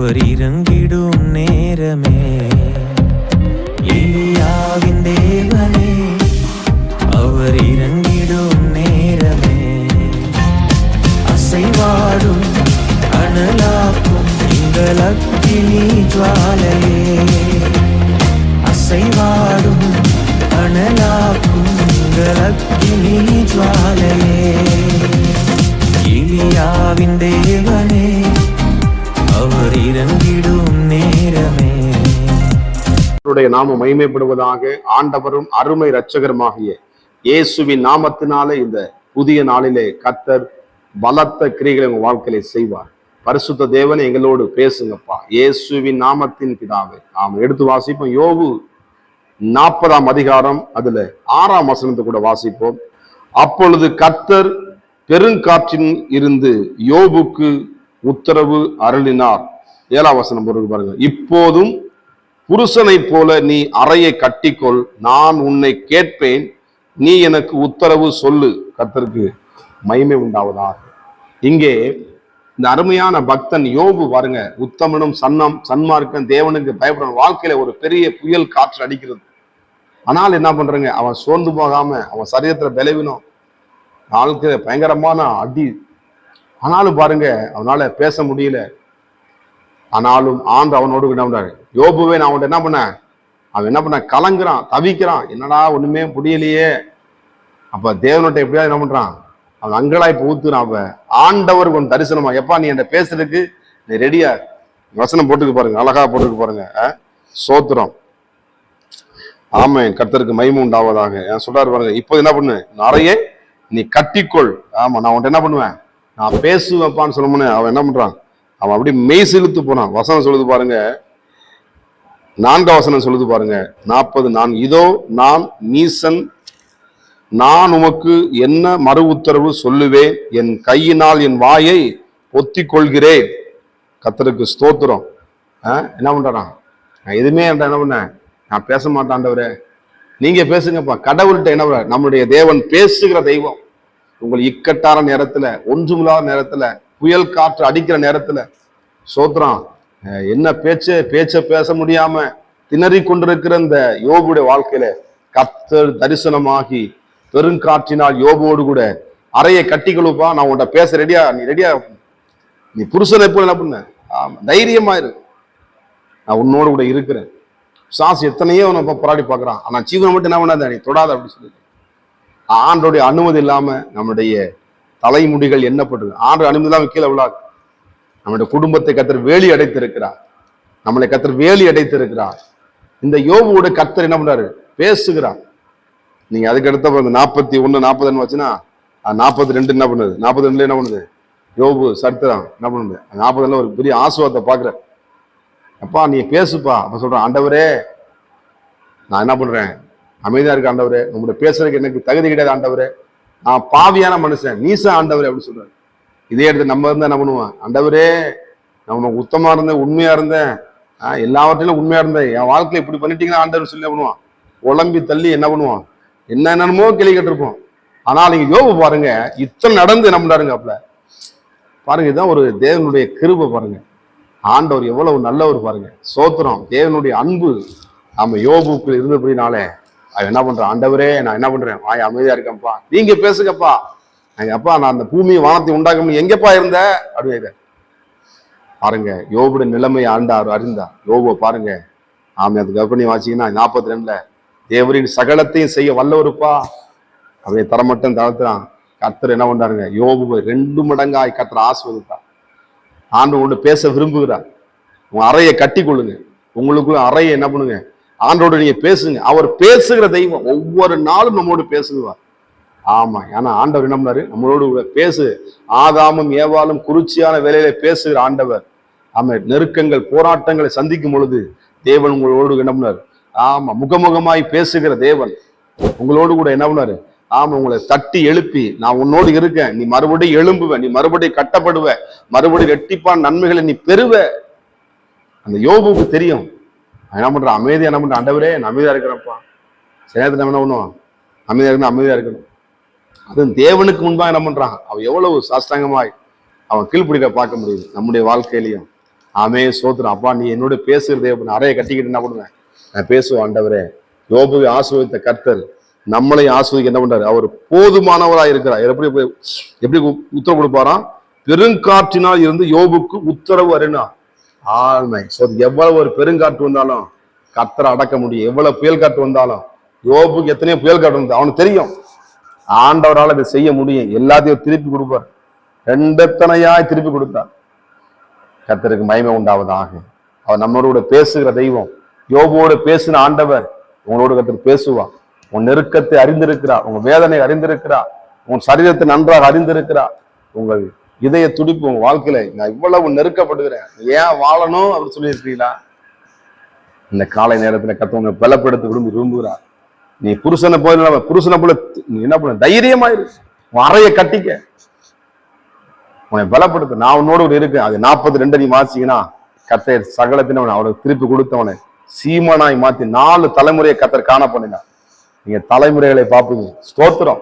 அவர் இறங்கிடும் நேரமே, எலியாவின் தேவனே அவர் இறங்கிடும் நேரமே, அசைவாடும் அனலாக்கும் எங்கள் அக்கினி ஜுவாலையே, அசைவாடும் அனலாக்கும் எங்கள் அக்கினி ஜுவாலையே, எலியாவின் தேவனே அவர் இறங்கிடும் நேரமே. நாமம் மகிமைப்படுவதாக. ஆண்டவரும் அருமை இரட்சகருமாகிய இயேசுவின் நாமத்தினாலே இந்த புதிய நாளிலே கர்த்தர் பலத்த கிரியைகளை உங்க வாழ்க்கையில செய்வார். பரிசுத்த தேவனை எங்களோடு பேசுங்கப்பா, இயேசுவின் நாமத்தின் பிதாவே. நாம் எடுத்து வாசிப்போம். யோபு 40ஆம் அதிகாரம் அதுல 6ஆம் வசனத்தை கூட வாசிப்போம். அப்பொழுது கர்த்தர் பெருங்காற்றின் இருந்து யோபுக்கு உத்தரவு அருளினார். 7ஆம் வசனம் பாருங்க. இப்போதும் புருஷனை போல நீ அறையை கட்டிக்கொள், நான் உன்னை கேட்பேன், நீ எனக்கு உத்தரவு சொல்லு. கர்த்தருக்கு மகிமை உண்டாவதாக. இங்கே இந்த அருமையான பக்தன் யோபு பாருங்க, உத்தமனும் சன்மார்க்கன், தேவனுக்கு பயப்படும் வாழ்க்கையில ஒரு பெரிய புயல் காற்று அடிக்கிறது. ஆனால் என்ன பண்றங்க, அவன் சோர்ந்து போகாம, அவன் சரீரத்துல பலவீனம், வாழ்க்கையில பயங்கரமான அடி. ஆனாலும் பாருங்க அவனால பேச முடியல. ஆனாலும் ஆண்டு அவனோடு என்ன பண்றாரு, யோபுவே நான் அவன்கிட்ட என்ன பண்ணேன், அவன் என்ன பண்ண கலங்குறான், தவிக்கிறான், என்னடா ஒண்ணுமே முடியலையே. அப்ப தேவனோட்ட எப்படியா என்ன பண்றான், அவன் அங்கலாய் ஊத்துறான். அவ ஆண்டவர் கொஞ்சம் தரிசனமா, எப்பா நீ என்ன பேசுறதுக்கு நீ ரெடியா, வசனம் போட்டுக்கு பாருங்க, அழகா போட்டுக்கு பாருங்க. சோத்திரம். ஆமாம், கர்த்தருக்கு மகிமை உண்டாவதாக. சொல்றாரு பாருங்க, இப்போ என்ன பண்ணு, நிறைய நீ கட்டிக்கொள். ஆமா, நான் உன்ட்ட என்ன பண்ணுவேன், நான் பேசுவேன்ப்பான்னு சொல்லணும்னு அவன் என்ன பண்றான், அவன் அப்படி மெய் செலுத்து போனான். வசனம் சொல்லுது பாருங்க, 4ஆம் வசனம் சொல்லுது பாருங்க, 40:4. இதோ நான் நீசன், நான் உமக்கு என்ன மறு உத்தரவு சொல்லுவேன், என் கையினால் என் வாயை பொத்திக் கொள்கிறேன். கர்த்தருக்கு ஸ்தோத்திரம். என்ன பண்றான், நான் எதுவுமே என்ன பண்ணேன், நான் பேச மாட்டாண்டவரே, நீங்க பேசுங்கப்பா. கடவுள்கிட்ட என்ன பண்ற, நம்முடைய தேவன் பேசுகிற தெய்வம். உங்கள் இக்கட்டான நேரத்துல, ஒன்றுமில்லாத நேரத்துல, புயல் காற்று அடிக்கிற நேரத்துல, சோத்திரம், என்ன பேச்ச பேச முடியாம திணறி கொண்டிருக்கிற இந்த யோபுடைய வாழ்க்கையில கர்த்தர் தரிசனமாகி பெருங்காற்றினால் யோபோடு கூட அறையை கட்டிக்கொள்ளுப்பா, நான் உன்கிட்ட பேச ரெடியா, நீ ரெடியா, நீ புருஷனை போல என்ன பண்ண, தைரியமா இரு, நான் உன்னோடு கூட இருக்கிறேன். சாஸ் எத்தனையோ நம்ம போராடி பார்க்கறான், ஆனா ஜீவனை மட்டும் என்ன பண்ணாத, நீ தொடாத அப்படின்னு சொல்லி ஆண்டோடைய அனுமதி இல்லாம நம்முடைய தலைமுடிகள் எண்ணப்பட்டது. ஆண்டு அனுமதி இல்லாம கீழே விழாது. நம்முடைய குடும்பத்தை கர்த்தர் வேலி அடைத்திருக்கிறார், நம்மளை கர்த்தர் வேலி அடைத்திருக்கிறார். இந்த யோபுவோட கர்த்தர் என்ன பண்றாரு, பேசுகிறார். நீங்க அதுக்கு அடுத்த 41 40 வச்சுன்னா 42 என்ன பண்ணுது, 42 என்ன பண்ணுது, யோபு சரித்திரம் என்ன பண்ணுது, 40 ஒரு பெரிய ஆசுவாதத்தை பாக்குற. அப்பா நீ பேசுப்பா. அப்ப சொல்றான், ஆண்டவரே நான் என்ன பண்றேன், அமைதியா இருக்க ஆண்டவரே, உங்களுடைய பேசுறதுக்கு எனக்கு தகுதி கிடையாது ஆண்டவரே, நான் பாவியான மனுஷன், நீசா ஆண்டவரே அப்படின்னு சொல்றாரு. இதே எடுத்து நம்ம இருந்தா என்ன பண்ணுவான், ஆண்டவரே நான் உனக்கு உத்தமா இருந்தேன், உண்மையா இருந்தேன், எல்லாவற்றிலும் உண்மையா இருந்தேன், என் வாழ்க்கையில இப்படி பண்ணிட்டீங்கன்னா ஆண்டவர் சொல்லி என்ன பண்ணுவான், உழம்பி தள்ளி என்ன பண்ணுவான், என்னென்னமோ கிளி கட்டிருப்போம். ஆனால் நீங்க யோபு பாருங்க, இத்தனை நடந்து என்ன பண்றாருங்க. அப்பல பாருங்க, இதுதான் ஒரு தேவனுடைய கிருபை பாருங்க. ஆண்டவர் எவ்வளவு நல்லவர் பாருங்க. சோத்திரம். தேவனுடைய அன்பு நம்ம யோபுக்கு இருந்தபடினாலே அவன் என்ன பண்றான், ஆண்டவரே நான் என்ன பண்றேன், வாய் அமைதியா இருக்கேன்ப்பா, நீங்க பேசுங்கப்பா, அப்பா நான் அந்த பூமியை வானத்தை உண்டாக்க எங்கப்பா இருந்த அப்படின்னு பாருங்க. யோபுடைய நிலைமையை ஆண்டார் அறிந்தார். யோபுவை பாருங்க. அதுக்கு கற்பனை வாசிங்கன்னா 42 தேவரின் சகலத்தையும் செய்ய வல்லவருப்பா, அவைய தரமட்டம் தளர்த்துறான். கர்த்தர் என்ன பண்றாருங்க, யோபுவை 2 மடங்காய் கர்த்தர் ஆசீர்வதித்தார். ஆண்டு கொண்டு பேச விரும்புகிறார். உங்க அறையை கட்டி கொள்ளுங்க, உங்களுக்குள்ள அறையை என்ன பண்ணுங்க, ஆண்டோடு நீங்க பேசுங்க. அவர் பேசுகிற தெய்வம், ஒவ்வொரு நாளும் நம்மோடு பேசுவார். ஆமா, ஏன்னா ஆண்டவர் என்ன பண்ணாரு, நம்மளோடு பேசு. ஆதாமும் ஏவாளும் குறிச்சியான வேலையில பேசுகிற ஆண்டவர். ஆமா, நெருக்கங்கள் போராட்டங்களை சந்திக்கும் பொழுது தேவன் உங்களோடு என்ன பண்ணாரு, ஆமா முகமுகமாய் பேசுகிற தேவன் உங்களோடு கூட என்ன பண்ணாரு, ஆமா உங்களை தட்டி எழுப்பி நான் உன்னோடு இருக்கேன், நீ மறுபடியும் எழும்புவ, நீ மறுபடியும் கட்டப்படுவ, மறுபடியும் ரெட்டிப்பான் நன்மைகளை நீ பெறுவ. அந்த யோபுக்கு தெரியும். என்ன பண்ற, அமைதியா என்ன பண்ற, ஆண்டவரே நான் அமைதியா இருக்கிறப்பா. சேதனை என்ன பண்ணுவோம், அமைதியா இருக்கணும், அமைதியா இருக்கணும். அது தேவனுக்கு முன்பாக என்ன பண்றான், அவன் எவ்வளவு சாஷ்டாங்கமாய் அவன் கீழ்ப்பிடிக்க பார்க்க முடியுது. நம்முடைய வாழ்க்கையிலையும் ஆமே சோத்திரம். அப்பா நீ என்னோட பேசுறதே அறைய கட்டிக்கிட்டு என்ன பண்ணுவேன், நான் பேசுவேன். ஆண்டவரே, யோபுவை ஆசீர்வதித்த கர்த்தர் நம்மளையும் ஆசீர்வதிக்க என்ன பண்றாரு, அவர் போதுமானவராக இருக்கிறார். எப்படி எப்படி உத்தரவு கொடுப்பாராம், பெருங்காற்றினால் இருந்து யோபுக்கு உத்தரவு அருணா. ஆழ்மை. எவ்வளவு ஒரு பெருங்காற்று வந்தாலும் கர்த்தரை அடக்க முடியும். எவ்வளவு புயல் காற்று வந்தாலும், யோபுக்கு எத்தனையோ புயல் காற்று வந்து அவனுக்கு தெரியும் ஆண்டவரால் இதை செய்ய முடியும். எல்லாத்தையும் திருப்பி கொடுப்பார். ரெண்டத்தனையாய் திருப்பி கொடுத்தார். கர்த்தருக்கு மகிமை உண்டாவதாக. அவர் நம்மளோட பேசுகிற தெய்வம். யோபுவோடு பேசின ஆண்டவர் உங்களோட கர்த்தர் பேசுவா. உன் நெருக்கத்தை அறிந்திருக்கிறா, உங்க வேதனை அறிந்திருக்கிறா, உன் சரீரத்தை நன்றாக அறிந்திருக்கிறா. உங்கள் இதய துடிப்பு, உங்க வாழ்க்கையில நான் இவ்வளவு நெருக்கப்படுகிறேன், ஏன் வாழணும் அப்படின்னு சொல்லியிருக்கீங்களா? இந்த காலை நேரத்துல கர்த்தர் உங்களை பலப்படுத்த விரும்புகிறார். நீ புருஷனை போல நீ என்ன பண்ண, தைரியமாயிரு, அறைய கட்டிக்க, உன்னை பலப்படுத்த. நான் உன்னோட ஒரு இருக்கேன். அது 42 நீ வாசிங்கன்னா கர்த்தர் சகலத்தினவன் அவனுக்கு திருப்பி கொடுத்தவனை சீமானாய் மாத்தி 4 தலைமுறையை கர்த்தர் காண பண்ணினா. நீங்க தலைமுறைகளை பார்ப்பீங்க. ஸ்தோத்திரம்.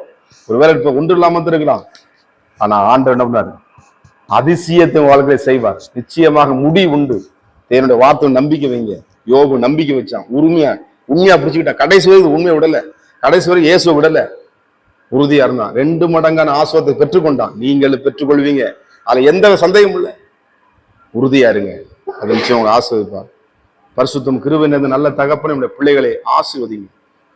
ஒருவேளை இப்ப ஒன்று இல்லாம இருக்கலாம், ஆனா ஆண்டவர் என்ன பண்ணாரு, அதிசயத்தை வாழ்க்கையை செய்வார். நிச்சயமாக முடி உண்டு. என்னுடைய வார்த்தை நம்பிக்கை வைங்க. யோபு நம்பிக்கை வச்சான், உண்மையா பிடிச்சுக்கிட்டான். கடைசி வரைக்கும் உண்மையை விடல, கடைசி வரை இயேசுவை விடல, உறுதியா இருந்தான். 2 மடங்கான ஆசீர்வாதத்தை பெற்றுக்கொண்டான். நீங்கள் பெற்றுக்கொள்வீங்க, அதுல எந்த சந்தேகமும் இல்லை. உறுதியா இருங்க, அதை நிச்சயம் உங்களை ஆசீர்வதிப்பார். பரிசுத்தம் கிருபை நிறைந்த நல்ல தகப்பனை நம்முடைய பிள்ளைகளை ஆசீர்வதிங்க.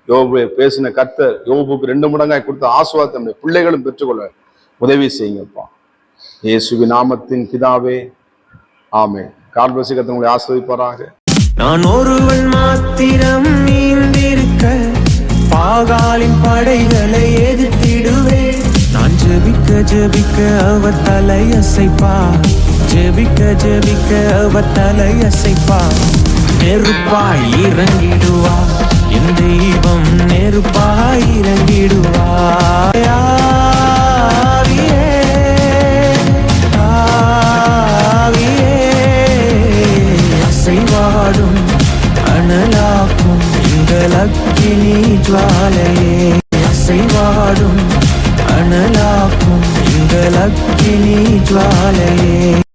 யோபு பேசின கர்த்தர் யோபுக்கு 2 மடங்காய் கொடுத்த ஆசீர்வாதத்தை நம்முடைய பிள்ளைகளும் பெற்றுக்கொள்ள உதவி செய்யுங்கப்பா. இயேசுவின் நாமத்தின் பிதாவே, ஆமென். கார்பசி கர்த்தர் உங்களை ஆசீர்வதிப்பாராக. நான் ஒருவன் மாத்திரம் நீந்திருக்க பாகாலின் படைகளை எதிர்த்திடுவேன். நான் ஜெபிக்க ஜெபிக்க அவர் தலையசைப்பா, ஜெபிக்க ஜெபிக்க அவர் தலையசைப்பா. நெருப்பாய் இறங்கிடுவா என் தெய்வம், நெருப்பாய் இறங்கிடுவா. அசைவாடும் அனலாக்கும் எங்கள் அக்கினி ஜுவாலையே, அசைவாடும் அனலாக்கும் எங்கள் அக்கினி ஜுவாலையே.